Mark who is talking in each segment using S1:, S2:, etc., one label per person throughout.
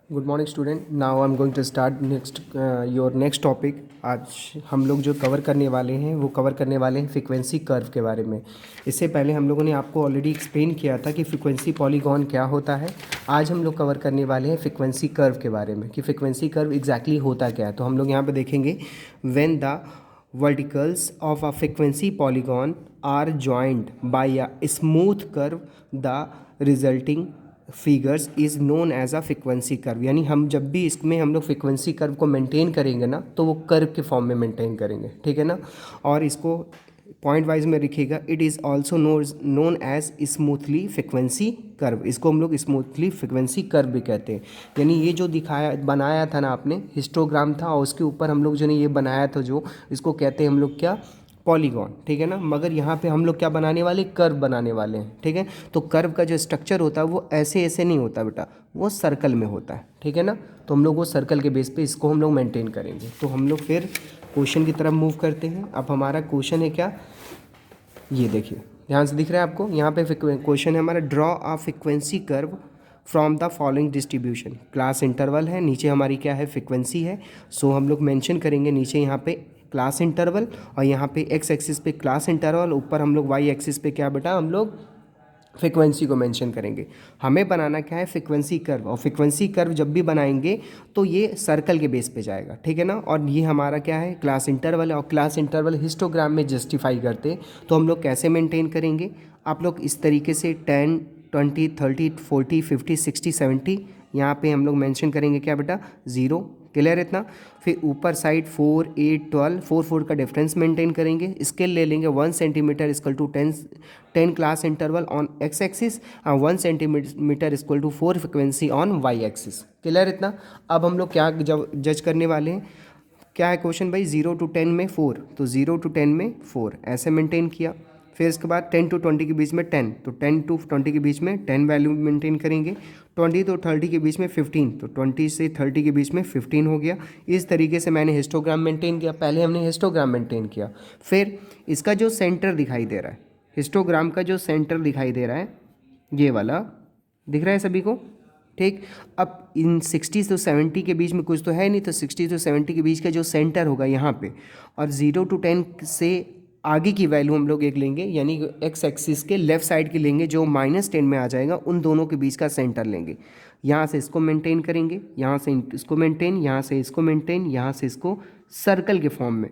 S1: Good morning student. Now I am going to start your next topic. आज हम लोग जो कवर करने वाले हैं वो कवर करने वाले हैं फ्रीक्वेंसी कर्व के बारे में। इससे पहले हम लोगों ने आपको ऑलरेडी एक्सप्लेन किया था कि फ्रीक्वेंसी पॉलीगॉन क्या होता है। आज हम लोग कवर करने वाले हैं फ्रीक्वेंसी कर्व के बारे में कि फ्रीक्वेंसी कर्व एग्जैक्टली होता क्या है। तो हम लोग यहाँ पे देखेंगे when the verticals of a frequency polygon are joined by a smooth curve the resulting figures is known as a frequency curve. यानी हम जब भी इसमें हम लोग फ्रिक्वेंसी कर्व को मेंटेन करेंगे ना तो वो कर्व के फॉर्म में मेंटेन करेंगे, ठीक है ना। और इसको पॉइंट वाइज में लिखिएगा, it is also known as smoothly frequency curve. इसको हम लोग स्मूथली फ्रिक्वेंसी कर्व भी कहते हैं। यानी ये जो दिखाया बनाया था ना आपने, हिस्टोग्राम था और उसके ऊपर हम लोग जो ने ये बनाया था, जो इसको कहते हैं हम लोग क्या, पॉलीगॉन, ठीक है ना। मगर यहाँ पे हम लोग क्या बनाने वाले, कर्व बनाने वाले हैं, ठीक है। तो कर्व का जो स्ट्रक्चर होता है वो ऐसे ऐसे नहीं होता बेटा, वो सर्कल में होता है, ठीक है ना। तो हम लोग वो सर्कल के बेस पे इसको हम लोग मेंटेन करेंगे। तो हम लोग फिर क्वेश्चन की तरफ मूव करते हैं। अब हमारा क्वेश्चन है क्या, ये देखिए ध्यान से दिख रहा है आपको। यहाँ पे क्वेश्चन है हमारा, draw a frequency curve from the following distribution. Class interval है, नीचे हमारी क्या है, फ्रिक्वेंसी है। सो हम लोग मेंशन करेंगे नीचे यहाँ पे क्लास इंटरवल, और यहाँ पे एक्स एक्सिस पे क्लास इंटरवल, ऊपर हम लोग वाई एक्सिस पे क्या बेटा, हम लोग फ्रिक्वेंसी को मेंशन करेंगे। हमें बनाना क्या है, फ्रिक्वेंसी कर्व। और फ्रिक्वेंसी कर्व जब भी बनाएंगे तो ये सर्कल के बेस पे जाएगा, ठीक है ना। और ये हमारा क्या है, क्लास इंटरवल है। और क्लास इंटरवल हिस्टोग्राम में जस्टिफाई करते हैं। तो हम लोग कैसे मेंटेन करेंगे, आप लोग इस तरीके से 10, 20, 30, 40, 50, 60, 70 यहाँ पे हम लोग मेंशन करेंगे क्या बेटा, 0। क्लियर इतना। फिर ऊपर साइड 4, 8, 12, 4 का डिफरेंस मेंटेन करेंगे। स्केल ले लेंगे 1 centimetre equal to 10 class interval on X axis और 1 centimetre equal to 4 frequency on Y axis. Clear इतना। अब हम लोग क्या जज करने वाले हैं, क्या है क्वेश्चन भाई, 0 to 10 में 4, तो 0 to 10 में 4 ऐसे मेंटेन किया। फिर इसके बाद 10 to 20 के बीच में 10, तो 10 to 20 के बीच में 10 वैल्यू मेंटेन करेंगे। 20 to 30 के बीच में 15, तो 20 से 30 के बीच में 15 हो गया। इस तरीके से मैंने हिस्टोग्राम मेंटेन किया। पहले हमने हिस्टोग्राम मेंटेन किया, फिर इसका जो सेंटर दिखाई दे रहा है, हिस्टोग्राम का जो सेंटर दिखाई दे रहा है, ये वाला दिख रहा है सभी को, ठीक। अब इन 60 to 70 के बीच में कुछ तो है नहीं, तो 60 to 70 के बीच का जो सेंटर होगा यहाँ पे, और 0 to 10 से आगे की वैल्यू हम लोग एक लेंगे, यानी एक्स एक्सिस के लेफ्ट साइड की लेंगे, जो -10 में आ जाएगा, उन दोनों के बीच का सेंटर लेंगे। यहाँ से इसको मेंटेन करेंगे, यहाँ से इसको मेंटेन, यहाँ से इसको मेंटेन, यहाँ से इसको सर्कल के फॉर्म में,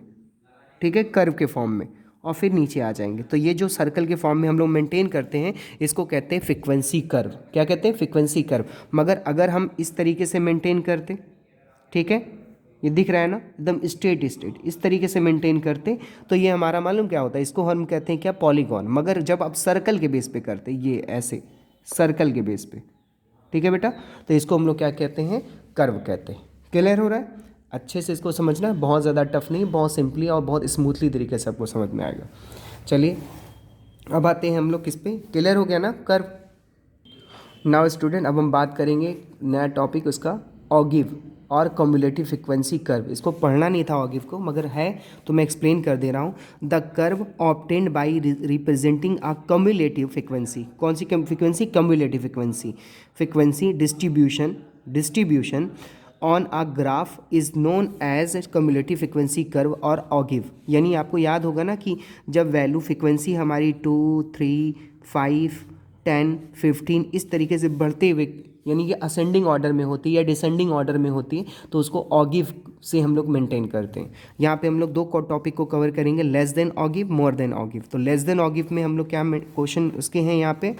S1: ठीक है, कर्व के फॉर्म में, और फिर नीचे आ जाएंगे। तो ये जो सर्कल के फॉर्म में हम लोग मेंटेन करते हैं, इसको कहते हैं फ्रिक्वेंसी कर्व। क्या कहते हैं, फ्रिक्वेंसी कर्व। मगर अगर हम इस तरीके से मेंटेन करते, ठीक है, ये दिख रहा है ना, एकदम स्ट्रेट इस तरीके से मेंटेन करते, तो ये हमारा मालूम क्या होता है, इसको हम कहते हैं क्या, पॉलीगॉन। मगर जब आप सर्कल के बेस पे करते, ये ऐसे सर्कल के बेस पे, ठीक है बेटा, तो इसको हम लोग क्या कहते हैं, कर्व कहते हैं। क्लियर हो रहा है, अच्छे से इसको समझना, बहुत ज़्यादा टफ नहीं, बहुत सिंपली और बहुत स्मूथली तरीके से आपको समझ में आएगा। चलिए अब आते हैं हम लोग किस पे, क्लियर हो गया ना, कर्व। नाउ स्टूडेंट, अब हम बात करेंगे नया टॉपिक उसका, ऑगिव और कम्युलेटिव फ्रिक्वेंसी कर्व। इसको पढ़ना नहीं था ऑगिव को, मगर है तो मैं एक्सप्लेन कर दे रहा हूँ। The curve obtained by representing a cumulative frequency. कौन सी frequency, cumulative frequency. Frequency distribution on a graph is known as cumulative frequency curve और ऑगिव। यानी आपको याद होगा ना कि जब वैल्यू फ्रिक्वेंसी हमारी 2, 3, 5, 10, 15 इस तरीके से बढ़ते हुए, यानी कि असेंडिंग ऑर्डर में होती है या डिसेंडिंग ऑर्डर में होती है, तो उसको ऑगिव से हम लोग मेंटेन करते हैं। यहाँ पे हम लोग दो टॉपिक को कवर करेंगे, लेस देन ऑगिव, मोर देन ऑगिव। तो लेस देन ऑगिव में हम लोग क्या क्वेश्चन उसके हैं, यहाँ पे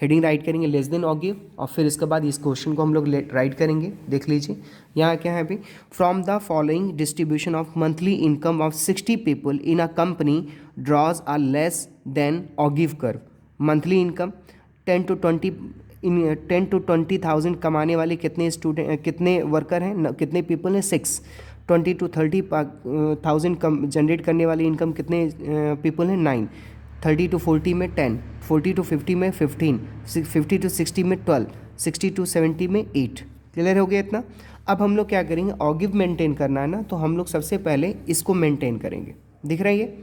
S1: हेडिंग राइट करेंगे लेस देन ऑगिव, और फिर इसके बाद इस क्वेश्चन को हम लोग राइट करेंगे। देख लीजिए यहाँ क्या है अभी, from the following distribution of monthly income of 60 people in a company draws a less than ogive curve. Monthly income 10 to 20,000 कमाने वाले कितने स्टूडेंट, कितने वर्कर हैं, कितने पीपल हैं, 6। 20 to 30,000 कम जनरेट करने वाली इनकम कितने पीपल हैं, 9। 30 to 40 में 10, 40 to 50 में 15, 50 to 60 में 12, 60 to 70 में 8। क्लियर हो गया इतना। अब हम लोग क्या करेंगे, ऑगिव मेंटेन करना है ना, तो हम लोग सबसे पहले इसको मेंटेन करेंगे। दिख रहा है ये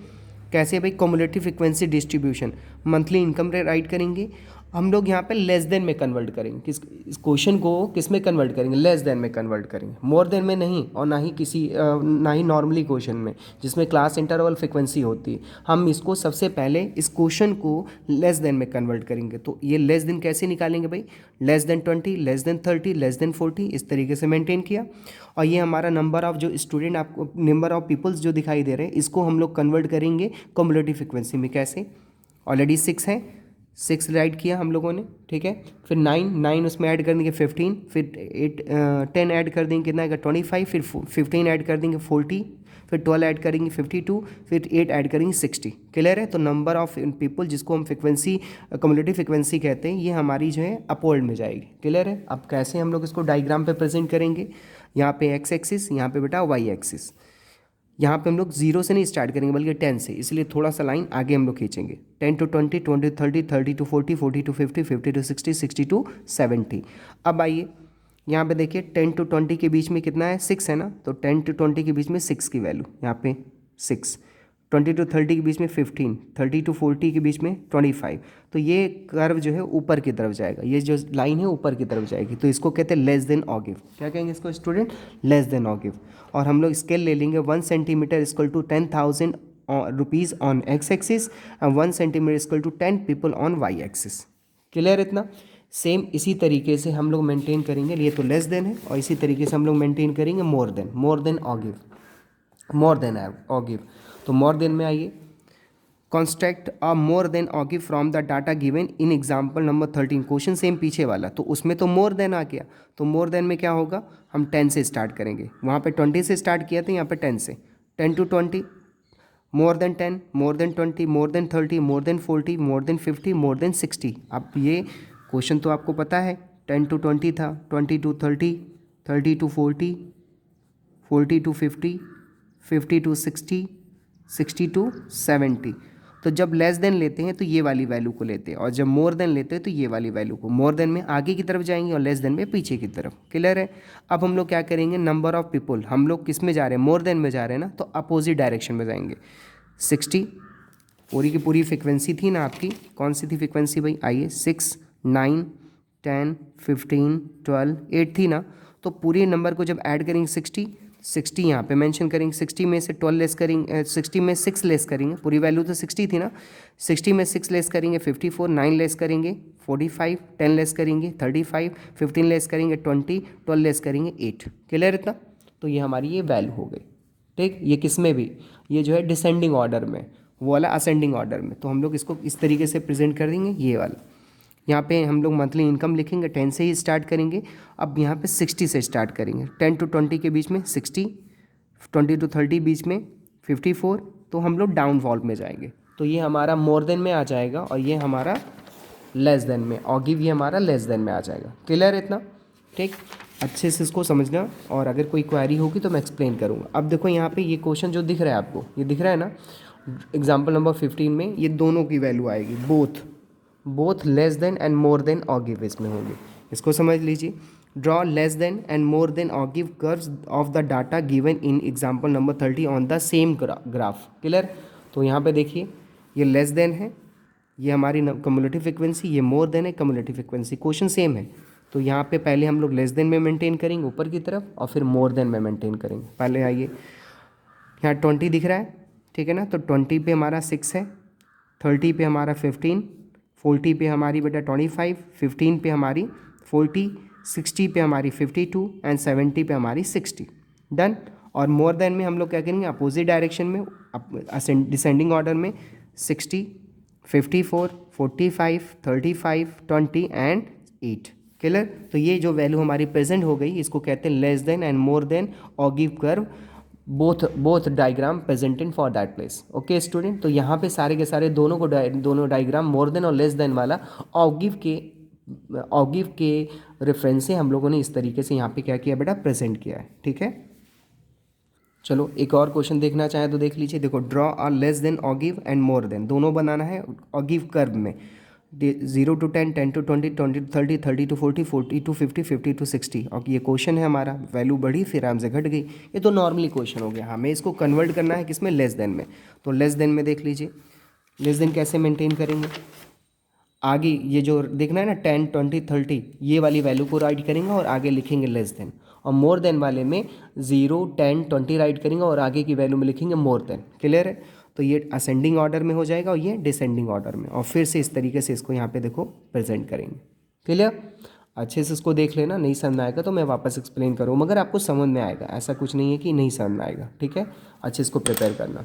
S1: कैसे भाई, cumulative frequency distribution, monthly income right करेंगे, हम लोग यहाँ पे लेस देन में कन्वर्ट करेंगे, इस क्वेश्चन को किस में कन्वर्ट करेंगे, लेस देन में कन्वर्ट करेंगे, मोर देन में नहीं, और ना ही नॉर्मली क्वेश्चन में जिसमें क्लास इंटरवल फ्रिक्वेंसी होती है। हम इसको सबसे पहले इस क्वेश्चन को लेस देन में कन्वर्ट करेंगे। तो ये लेस देन कैसे निकालेंगे भाई, less than 20, less than 30, less than 40, इस तरीके से मेंटेन किया। और ये हमारा नंबर ऑफ जो स्टूडेंट आपको, नंबर ऑफ पीपल्स जो दिखाई दे रहे हैं, इसको हम लोग कन्वर्ट करेंगे क्युमुलेटिव फ्रिक्वेंसी में। कैसे, ऑलरेडी 6 है, 6 राइट किया हम लोगों ने, ठीक है। फिर 9 उसमें ऐड कर देंगे 15, फिर 10 ऐड कर देंगे, कितना आएगा 25, फिर 15 ऐड कर देंगे 40, फिर 12 ऐड करेंगे 52, फिर 8 ऐड करेंगे 60। क्लियर है। तो नंबर ऑफ पीपल जिसको हम फ्रिक्वेंसी क्युमुलेटिव फ्रिक्वेंसी कहते हैं, ये हमारी जो है अपवर्ड में जाएगी। क्लियर है। अब कैसे हम लोग इसको डायग्राम पे प्रेजेंट करेंगे, यहाँ पे एक्स एक्सिस, यहाँ पे बेटा वाई एक्सिस। यहाँ पे हम लोग 0 से नहीं स्टार्ट करेंगे बल्कि 10 से, इसलिए थोड़ा सा लाइन आगे हम लोग खींचेंगे। 10 to 20, 20 to 30, 30 to 40, 40 to 50, 50 to 60, 60 to 70। अब आइए यहाँ पे देखिए 10 to 20 के बीच में कितना है, 6 है ना, तो 10 to 20 के बीच में 6 की वैल्यू यहाँ पे 6, 20 to 30 के बीच में 15, 30 to 40 के बीच में 25। तो ये कर्व जो है ऊपर की तरफ जाएगा, ये जो लाइन है ऊपर की तरफ जाएगी, तो इसको कहते हैं लेस देन ऑगिव। क्या कहेंगे इसको स्टूडेंट, लेस देन ऑगिव। और हम लोग स्केल ले लेंगे 1 centimetre equal to 10,000 rupees on X axis and 1 centimetre equal to 10 people on Y axis. Clear इतना। सेम इसी तरीके से हम लोग मेंटेन करेंगे, ये तो लेस देन है, और इसी तरीके से हम लोग मेंटेन करेंगे मोर देन ऑगिव, मोर देन ऑगिव। तो मोर देन में आइए, construct a more than ogive from the data given in example number 13। Question same पीछे वाला, तो उसमें तो मोर देन आ गया, तो मोर देन में क्या होगा, हम 10 से स्टार्ट करेंगे। वहाँ पे 20 से स्टार्ट किया था, यहाँ पे 10 से, 10 to 20, more than 10, more than 20, more than 30, more than 40, more than 50, more than 60। अब ये क्वेश्चन तो आपको पता है, 10 to 20 था, 20 to 30, 30 to 40, 40 to 50, 50 to 60, 60 to 70। तो जब लेस देन लेते हैं तो ये वाली वैल्यू को लेते हैं, और जब मोर देन लेते हैं तो ये वाली वैल्यू को। मोर देन में आगे की तरफ जाएंगे और लेस देन में पीछे की तरफ। क्लियर है। अब हम लोग क्या करेंगे, नंबर ऑफ पीपल, हम लोग किस में जा रहे हैं, मोर देन में जा रहे हैं ना, तो अपोजिट डायरेक्शन में जाएंगे। 60 पूरी की पूरी फ्रिक्वेंसी थी ना आपकी, कौन सी थी फ्रिक्वेंसी भाई, आइए 6, 9, 10, 15, 12, 8 थी ना, तो पूरे नंबर को जब ऐड करेंगे 60 यहाँ पे मेंशन करेंगे, 60 में से 12 लेस करेंगे, 60 में 6 लेस करेंगे, पूरी वैल्यू तो 60 थी ना, 60 में 6 लेस करेंगे 54, 9 लेस करेंगे 45, 10 लेस करेंगे 35, 15 लेस करेंगे 20, 12 लेस करेंगे 8। क्लियर इतना। तो ये हमारी ये वैल्यू हो गई, ठीक। ये किस में भी, ये जो है डिसेंडिंग ऑर्डर में, वो वाला असेंडिंग ऑर्डर में। तो हम लोग इसको इस तरीके से प्रेजेंट कर देंगे, ये वाला। यहाँ पे हम लोग मंथली इनकम लिखेंगे, 10 से ही स्टार्ट करेंगे। अब यहाँ पे 60 से स्टार्ट करेंगे, 10 to 20 के बीच में 60, 20 to 30 बीच में 54, तो हम लोग डाउन वॉल्व में जाएंगे। तो ये हमारा मोर देन में आ जाएगा, और ये हमारा लेस देन में, ऑगिव ये हमारा लेस देन में आ जाएगा। क्लियर इतना, ठीक। अच्छे से इसको समझना, और अगर कोई क्वेरी होगी तो मैं एक्सप्लेन करूँगा। अब देखो यहाँ पे ये क्वेश्चन जो दिख रहा है आपको, ये दिख रहा है ना, एग्जाम्पल नंबर 15 में ये दोनों की वैल्यू आएगी, both less than and more than ogive इसमें होंगे। इसको समझ लीजिए, draw less than and more than ogive curves of the data given in example number 30 on the same graph. Clear. तो यहाँ पे देखिए, ये लेस देन है, ये हमारी क्युमुलेटिव फ्रिक्वेंसी, ये मोर देन है क्युमुलेटिव फ्रिक्वेंसी। क्वेश्चन सेम है, तो यहाँ पे पहले हम लोग लेस देन में मेंटेन करेंगे ऊपर की तरफ, और फिर मोर देन में मेंटेन करेंगे। पहले आइए, यहाँ 20 दिख रहा है, ठीक है ना, तो 20 पे हमारा 6 है, 30 पे हमारा 15, 40 पे हमारी बेटा 25, 15 पे हमारी 40, 60 पे हमारी 52 एंड 70 पे हमारी 60। डन। और मोर देन में हम लोग क्या करेंगे, अपोजिट डायरेक्शन में, डिसेंडिंग ऑर्डर में 60, 54, 45, 35, 20 एंड 8। क्लियर। तो ये जो वैल्यू हमारी प्रेजेंट हो गई, इसको कहते हैं less than and more than ogive curve, both diagram presented for that place. Okay student. तो यहाँ पे सारे के सारे दोनों डायग्राम मोर देन और लेस देन वाला ऑगिव के रेफरेंस से हम लोगों ने इस तरीके से यहाँ पे क्या किया बेटा, प्रेजेंट किया है। ठीक है, चलो एक और क्वेश्चन देखना चाहे तो देख लीजिए। देखो, draw a less than ogive and more than, दोनों बनाना है ऑगिव कर्व में। 0 to 10, 10 to 20, 20 to 30, 30 to 40, 40 to 50, 50 to 60। और ये क्वेश्चन है हमारा, वैल्यू बढ़ी फिर आराम से घट गई, ये तो नॉर्मली क्वेश्चन हो गया। हमें इसको कन्वर्ट करना है किसमें, लेस देन में। तो लेस देन में देख लीजिए, लेस देन कैसे मेंटेन करेंगे। आगे ये जो देखना है ना 10, 20, 30, ये वाली वैल्यू को राइट करेंगे और आगे लिखेंगे लेस देन, और मोर देन वाले में 0, 10, 20 राइट करेंगे और आगे की वैल्यू में लिखेंगे मोर देन। क्लियर है? तो ये असेंडिंग ऑर्डर में हो जाएगा और ये डिसेंडिंग ऑर्डर में, और फिर से इस तरीके से इसको यहाँ पे देखो प्रेजेंट करेंगे। क्लियर? अच्छे से इसको देख लेना, नहीं समझ में आएगा तो मैं वापस एक्सप्लेन करूँ, मगर आपको समझ में आएगा, ऐसा कुछ नहीं है कि नहीं समझ में आएगा। ठीक है, अच्छे इसको प्रिपेयर करना।